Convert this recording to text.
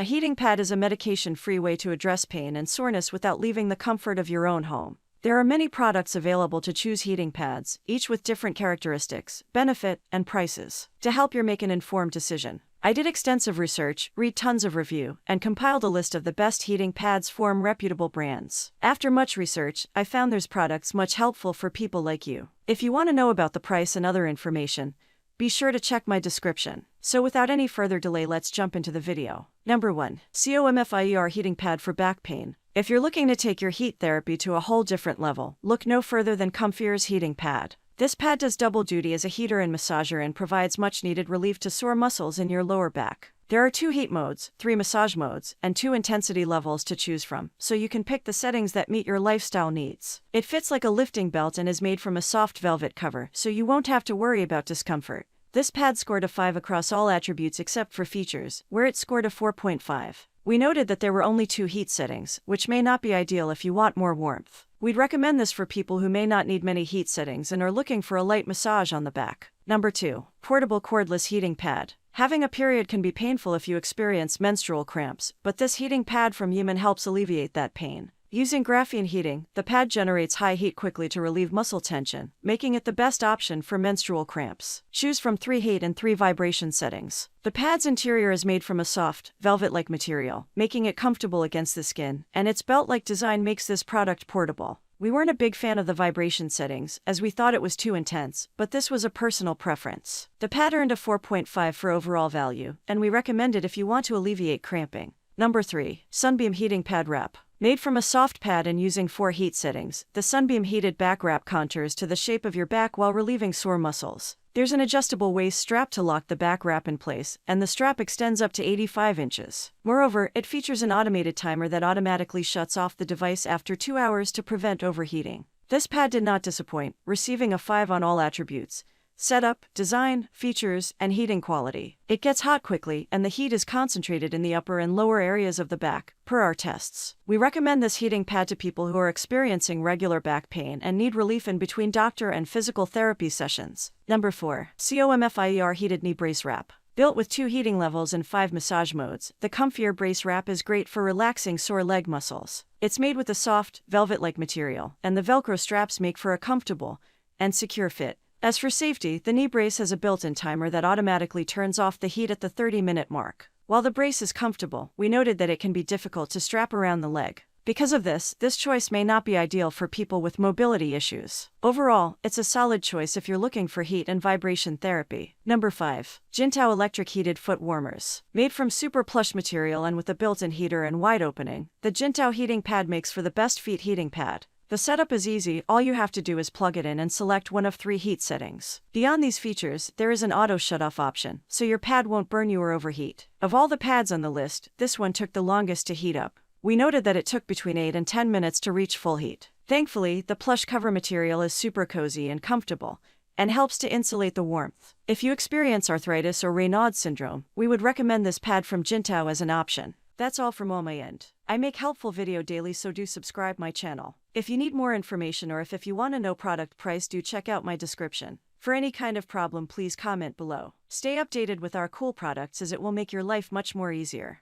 A heating pad is a medication-free way to address pain and soreness without leaving the comfort of your own home. There are many products available to choose heating pads, each with different characteristics, benefit, and prices. To help you make an informed decision, I did extensive research, read tons of review, and compiled a list of the best heating pads from reputable brands. After much research, I found there's products much helpful for people like you. If you want to know about the price and other information, be sure to check my description. So without any further delay, let's jump into the video. Number 1. Comfire Heating Pad for Back Pain. If you're looking to take your heat therapy to a whole different level, look no further than Comfire's heating pad. This pad does double duty as a heater and massager and provides much-needed relief to sore muscles in your lower back. There are 2 heat modes, 3 massage modes, and 2 intensity levels to choose from, so you can pick the settings that meet your lifestyle needs. It fits like a lifting belt and is made from a soft velvet cover, so you won't have to worry about discomfort. This pad scored a 5 across all attributes except for features, where it scored a 4.5. We noted that there were only 2 heat settings, which may not be ideal if you want more warmth. We'd recommend this for people who may not need many heat settings and are looking for a light massage on the back. Number 2. Portable Cordless Heating Pad. Having a period can be painful if you experience menstrual cramps, but this heating pad from Yemen helps alleviate that pain. Using graphene heating, the pad generates high heat quickly to relieve muscle tension, making it the best option for menstrual cramps. Choose from 3 heat and 3 vibration settings. The pad's interior is made from a soft, velvet-like material, making it comfortable against the skin, and its belt-like design makes this product portable. We weren't a big fan of the vibration settings, as we thought it was too intense, but this was a personal preference. The pad earned a 4.5 for overall value, and we recommend it if you want to alleviate cramping. Number 3. Sunbeam Heating Pad Wrap. Made from a soft pad and using 4 heat settings, the Sunbeam Heated Back Wrap contours to the shape of your back while relieving sore muscles. There's an adjustable waist strap to lock the back wrap in place, and the strap extends up to 85 inches. Moreover, it features an automated timer that automatically shuts off the device after 2 hours to prevent overheating. This pad did not disappoint, receiving a 5 on all attributes: setup, design, features, and heating quality. It gets hot quickly, and the heat is concentrated in the upper and lower areas of the back, per our tests. We recommend this heating pad to people who are experiencing regular back pain and need relief in between doctor and physical therapy sessions. Number 4. Comfire Heated Knee Brace Wrap. Built with 2 heating levels and 5 massage modes, the Comfier Brace Wrap is great for relaxing sore leg muscles. It's made with a soft, velvet-like material, and the Velcro straps make for a comfortable and secure fit. As for safety, the knee brace has a built-in timer that automatically turns off the heat at the 30-minute mark. While the brace is comfortable, we noted that it can be difficult to strap around the leg. Because of this choice may not be ideal for people with mobility issues. Overall, it's a solid choice if you're looking for heat and vibration therapy. Number 5. Jintao Electric Heated Foot Warmers. Made from super plush material and with a built-in heater and wide opening, the Jintao heating pad makes for the best feet heating pad. The setup is easy, all you have to do is plug it in and select one of 3 heat settings. Beyond these features, there is an auto shut-off option, so your pad won't burn you or overheat. Of all the pads on the list, this one took the longest to heat up. We noted that it took between 8 and 10 minutes to reach full heat. Thankfully, the plush cover material is super cozy and comfortable, and helps to insulate the warmth. If you experience arthritis or Raynaud's syndrome, we would recommend this pad from Jintao as an option. That's all from my end. I make helpful video daily, so do subscribe my channel. If you need more information or if you want to know product price, do check out my description. For any kind of problem, please comment below. Stay updated with our cool products as it will make your life much more easier.